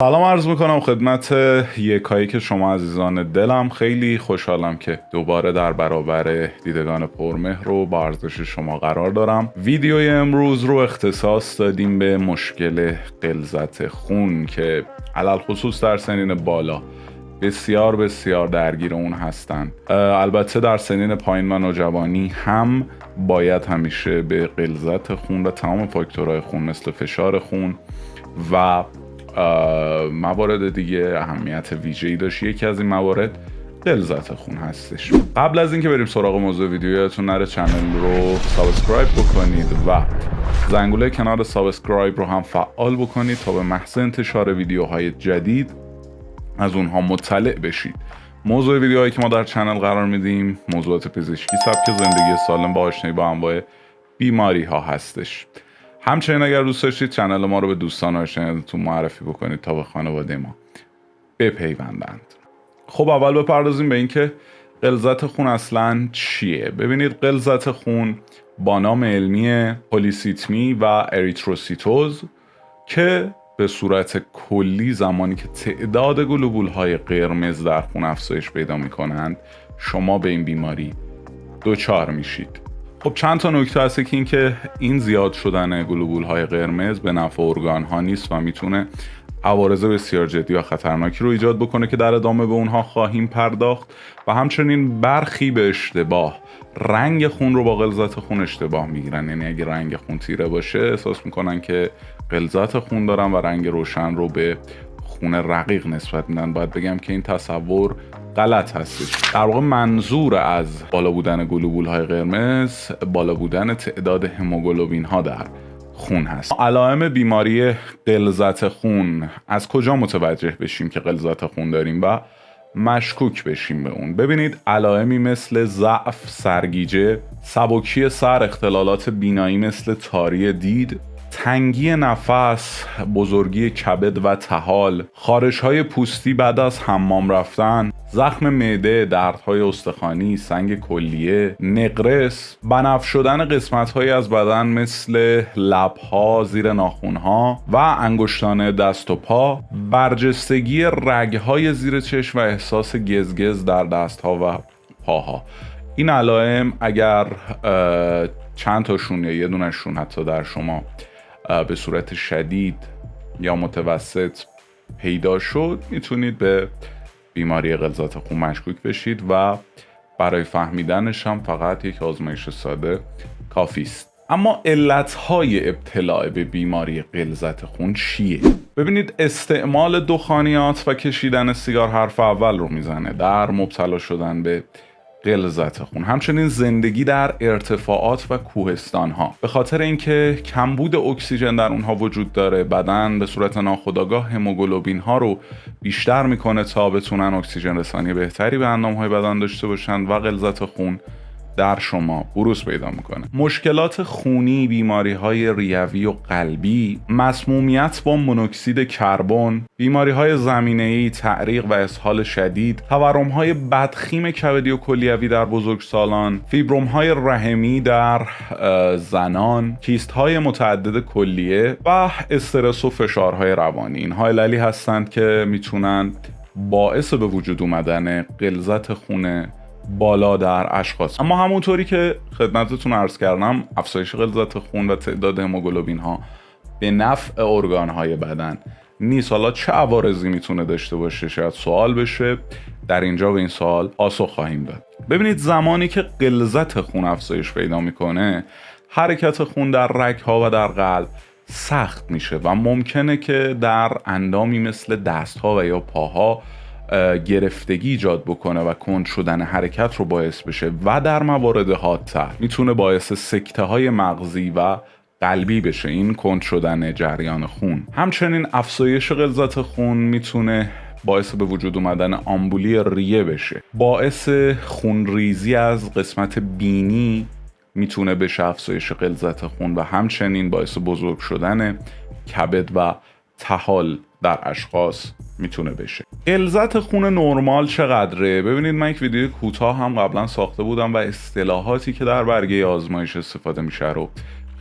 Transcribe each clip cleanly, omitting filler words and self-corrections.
سلام عرض میکنم خدمت یکایی که شما عزیزان دلم. خیلی خوشحالم که دوباره در برابر دیدگان پرمهر و با ارزش شما قرار دارم. ویدیوی امروز رو اختصاص دادیم به مشکل غلظت خون که علل خصوص در سنین بالا بسیار درگیر اون هستن. البته در سنین پایین و نوجوانی هم باید همیشه به غلظت خون و تمام فاکتورهای خون مثل فشار خون و موارد دیگه اهمیت ویژه‌ای داشت. یکی از این موارد غلظت خون هستش. قبل از اینکه بریم سراغ موضوع ویدیو، یادتون نره چنل رو سابسکرایب بکنید و زنگوله کنار سابسکرایب رو هم فعال بکنید تا به محض انتشار ویدیوهای جدید از اونها مطلع بشید. موضوع ویدیوهایی که ما در چنل قرار میدیم موضوعات پزشکی، سبک زندگی سالم با آشنایی با انواع بیماری ها هستش. همچنین اگر دوست داشتید چنل ما رو به دوستان و آشنایانتون معرفی بکنید تا به خانواده ما بپیوندند. خب اول بپردازیم به اینکه غلظت خون اصلا چیه. ببینید، غلظت خون با نام علمی پلیسیتمی و اریتروسیتوز که به صورت کلی زمانی که تعداد گلوبول های قرمز در خون افزایش پیدا می کنند شما به این بیماری دچار میشید. خب چند تا نکته هست که این زیاد شدن گلوبول های قرمز به نفع ارگان ها نیست و میتونه عوارض بسیار جدی و خطرناکی رو ایجاد بکنه که در ادامه به اونها خواهیم پرداخت. و همچنین برخی به اشتباه رنگ خون رو با غلظت خون اشتباه میگیرن. یعنی اگه رنگ خون تیره باشه احساس میکنن که غلظت خون دارن و رنگ روشن رو به خون رقیق نسبت میدن. باید بگم که این تصور غلط هستش. در واقع منظور از بالا بودن گلوبول های قرمز بالا بودن تعداد هموگلوبین ها در خون هست. علائم بیماری غلظت خون از کجا متوجه بشیم که غلظت خون داریم و مشکوک بشیم به اون؟ ببینید، علائمی مثل ضعف، سرگیجه، سبکی سر، اختلالات بینایی مثل تاری دید، تنگی نفس، بزرگی کبد و طحال، خارش‌های پوستی بعد از حمام رفتن، زخم معده، دردهای استخوانی، سنگ کلیه، نقرس، بنفش شدن قسمت‌هایی از بدن مثل لب‌ها، زیر ناخن‌ها و انگشتان دست و پا، برجستگی رگ‌های زیر چشم و احساس گزگز در دست‌ها و پاها. این علائم اگر چند تاشون یا یه دونشون حتی در شما به صورت شدید یا متوسط پیدا شد، میتونید به بیماری غلظت خون مشکوک بشید و برای فهمیدنش هم فقط یک آزمایش ساده کافی است. اما علتهای ابتلا به بیماری غلظت خون چیه؟ ببینید، استعمال دخانیات و کشیدن سیگار حرف اول رو میزنه در مبتلا شدن به غلظت خون. همچنین زندگی در ارتفاعات و کوهستان ها، به خاطر اینکه کمبود اکسیژن در اونها وجود داره، بدن به صورت ناخودآگاه هموگلوبین ها رو بیشتر میکنه تا بتونن اکسیژن رسانی بهتری به اندام های بدن داشته باشن و غلظت خون در شما بروز پیدا میکنه. مشکلات خونی، بیماری های ریوی و قلبی، مسمومیت با مونوکسید کربن، بیماری های زمینه‌ای، تعریق و اسهال شدید، تورم های بدخیم کبدی و کلیوی در بزرگسالان، فیبروم های رحمی در زنان، کیست های متعدد کلیه و استرس و فشارهای روانی. اینها عللی هستند که میتونن باعث به وجود اومدن غلظت خون بالا در اشخاص. اما همونطوری که خدمتتون عرض کردم، افزایش غلظت خون و تعداد هموگلوبین ها به نفع ارگان های بدن نیست. حالا چه عوارضی میتونه داشته باشه شاید سوال بشه. در اینجا به این سوال پاسخ خواهیم داد. ببینید، زمانی که غلظت خون افزایش پیدا میکنه، حرکت خون در رگ ها و در قلب سخت میشه و ممکنه که در اندامی مثل دست ها و یا پاها گرفتگی ایجاد بکنه و کند شدن حرکت رو باعث بشه و در موارد حادتر میتونه باعث سکته های مغزی و قلبی بشه، این کند شدن جریان خون. همچنین افزایش غلظت خون میتونه باعث به وجود اومدن آمبولی ریه بشه، باعث خونریزی از قسمت بینی میتونه بشه افزایش غلظت خون و همچنین باعث بزرگ شدن کبد و طحال در اشخاص میتونه بشه. غلظت خون نرمال چقدره؟ ببینید، من یک ویدیو کوتاه هم قبلا ساخته بودم و اصطلاحاتی که در برگه آزمایش استفاده میشه رو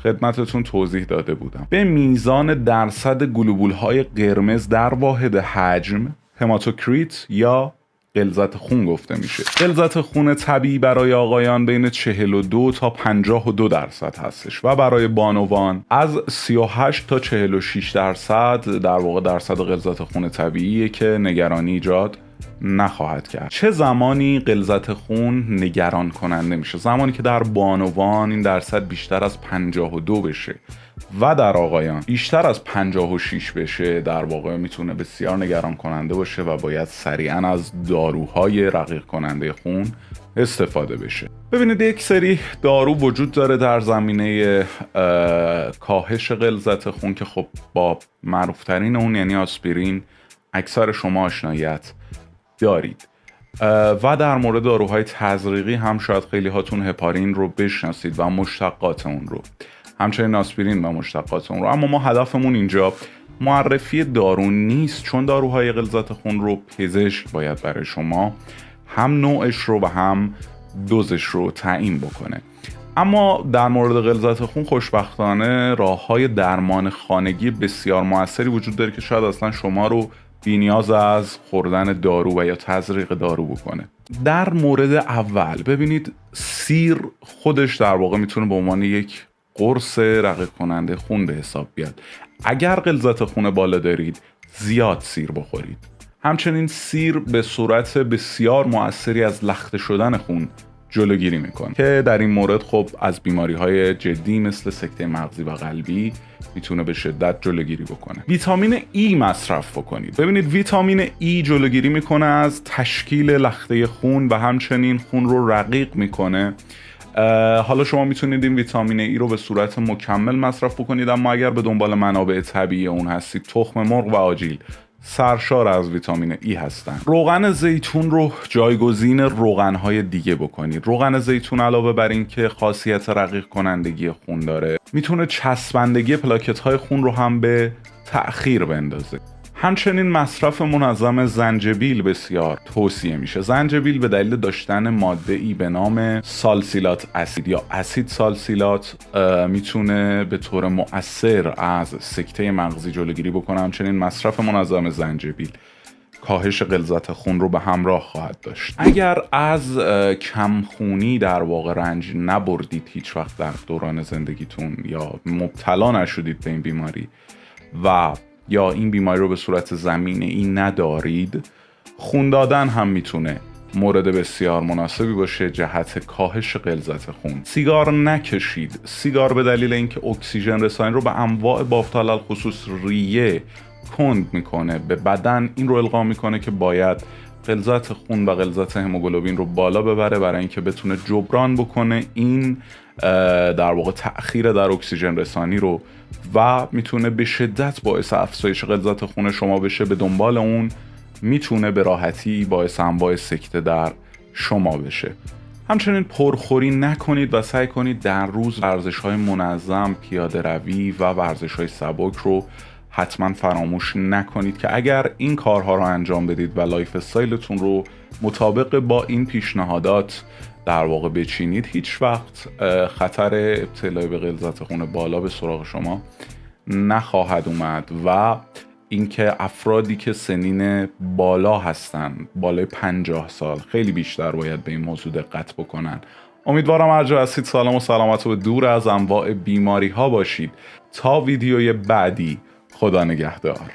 خدمتتون توضیح داده بودم. به میزان درصد گلوبول‌های قرمز در واحد حجم هماتوکریت یا غلظت خون گفته میشه. غلظت خون طبیعی برای آقایان بین 42 تا 52 درصد هستش و برای بانوان از 38 تا 46 درصد در واقع درصد غلظت خون طبیعیه که نگرانی ایجاد نخواهد کرد. چه زمانی غلظت خون نگران کننده میشه؟ زمانی که در بانوان این درصد بیشتر از 52 بشه و در آقایان بیشتر از 56 بشه، در واقع میتونه بسیار نگران کننده باشه و باید سریعا از داروهای رقیق کننده خون استفاده بشه. ببینید یک سری دارو وجود داره در زمینه کاهش غلظت خون که خب با معروفترین اون یعنی آسپرین اکثر شما آشناییت دارید و در مورد داروهای تزریقی هم شاید خیلی هاتون هپارین رو بشناسید و مشتقات اون رو، همچنین آسپرین و مشتقات اون رو. اما ما هدفمون اینجا معرفی دارو نیست، چون داروهای غلظت خون رو پزشک باید برای شما هم نوعش رو و هم دوزش رو تعیین بکنه. اما در مورد غلظت خون خوشبختانه راه‌های درمان خانگی بسیار موثری وجود داره که شاید اصلا شما رو بی‌نیاز از خوردن دارو و یا تزریق دارو بکنه. در مورد اول ببینید سیر خودش در واقع میتونه به عنوان یک قرص رقیق کننده خون به حساب بیاد. اگر غلظت خون بالا دارید زیاد سیر بخورید. همچنین سیر به صورت بسیار مؤثری از لخته شدن خون جلوگیری میکنه که در این مورد خب از بیماری‌های جدی مثل سکته مغزی و قلبی میتونه به شدت جلوگیری بکنه. ویتامین ای مصرف بکنید. ببینید ویتامین ای جلوگیری میکنه از تشکیل لخته خون و همچنین خون رو رقیق میکنه. حالا شما میتونید این ویتامین ای رو به صورت مکمل مصرف بکنید، اما اگر به دنبال منابع طبیعی اون هستید تخم مرغ و آجیل سرشار از ویتامین ای هستن. روغن زیتون رو جایگزین روغن‌های دیگه بکنید. روغن زیتون علاوه بر این که خاصیت رقیق کنندگی خون داره، میتونه چسبندگی پلاکت‌های خون رو هم به تأخیر بندازه. همچنین مصرف منظم زنجبیل بسیار توصیه میشه. زنجبیل به دلیل داشتن ماده‌ای به نام سالسیلات اسید یا اسید سالسیلات میتونه به طور مؤثر از سکته مغزی جلوگیری بکنه. همچنین مصرف منظم زنجبیل کاهش غلظت خون رو به همراه خواهد داشت. اگر از کمخونی در واقع رنج نبردید هیچ وقت در دوران زندگیتون یا مبتلا نشدید به این بیماری و یا این بیماری رو به صورت زمینه‌ای ندارید، خون دادن هم میتونه مورد بسیار مناسبی باشه جهت کاهش غلظت خون. سیگار نکشید. سیگار به دلیل اینکه اکسیژن رسانی رو به انواع بافتال خصوص ریه کند میکنه، به بدن این رو القا میکنه که باید غلظت خون و غلظت هموگلوبین رو بالا ببره برای اینکه بتونه جبران بکنه این در واقع تأخیر در اکسیژن رسانی رو و میتونه به شدت باعث افزایش غلظت خون شما بشه. به دنبال اون میتونه به راحتی باعث انواع سکته در شما بشه. همچنین پرخوری نکنید و سعی کنید در روز ورزش‌های منظم، پیاده روی و ورزش‌های سبک رو حتما فراموش نکنید که اگر این کارها رو انجام بدید و لایف استایلتون رو مطابق با این پیشنهادات در واقع بچینید، هیچ وقت خطر ابتلا به غلظت خون بالا به سراغ شما نخواهد اومد و اینکه افرادی که سنین بالا هستن، بالای 50 سال، خیلی بیشتر باید به این موضوع دقت بکنن. امیدوارم هر جا هستید سلام و سلامت و دور از انواع بیماری ها باشید. تا ویدیوی بعدی، خدا نگهدار.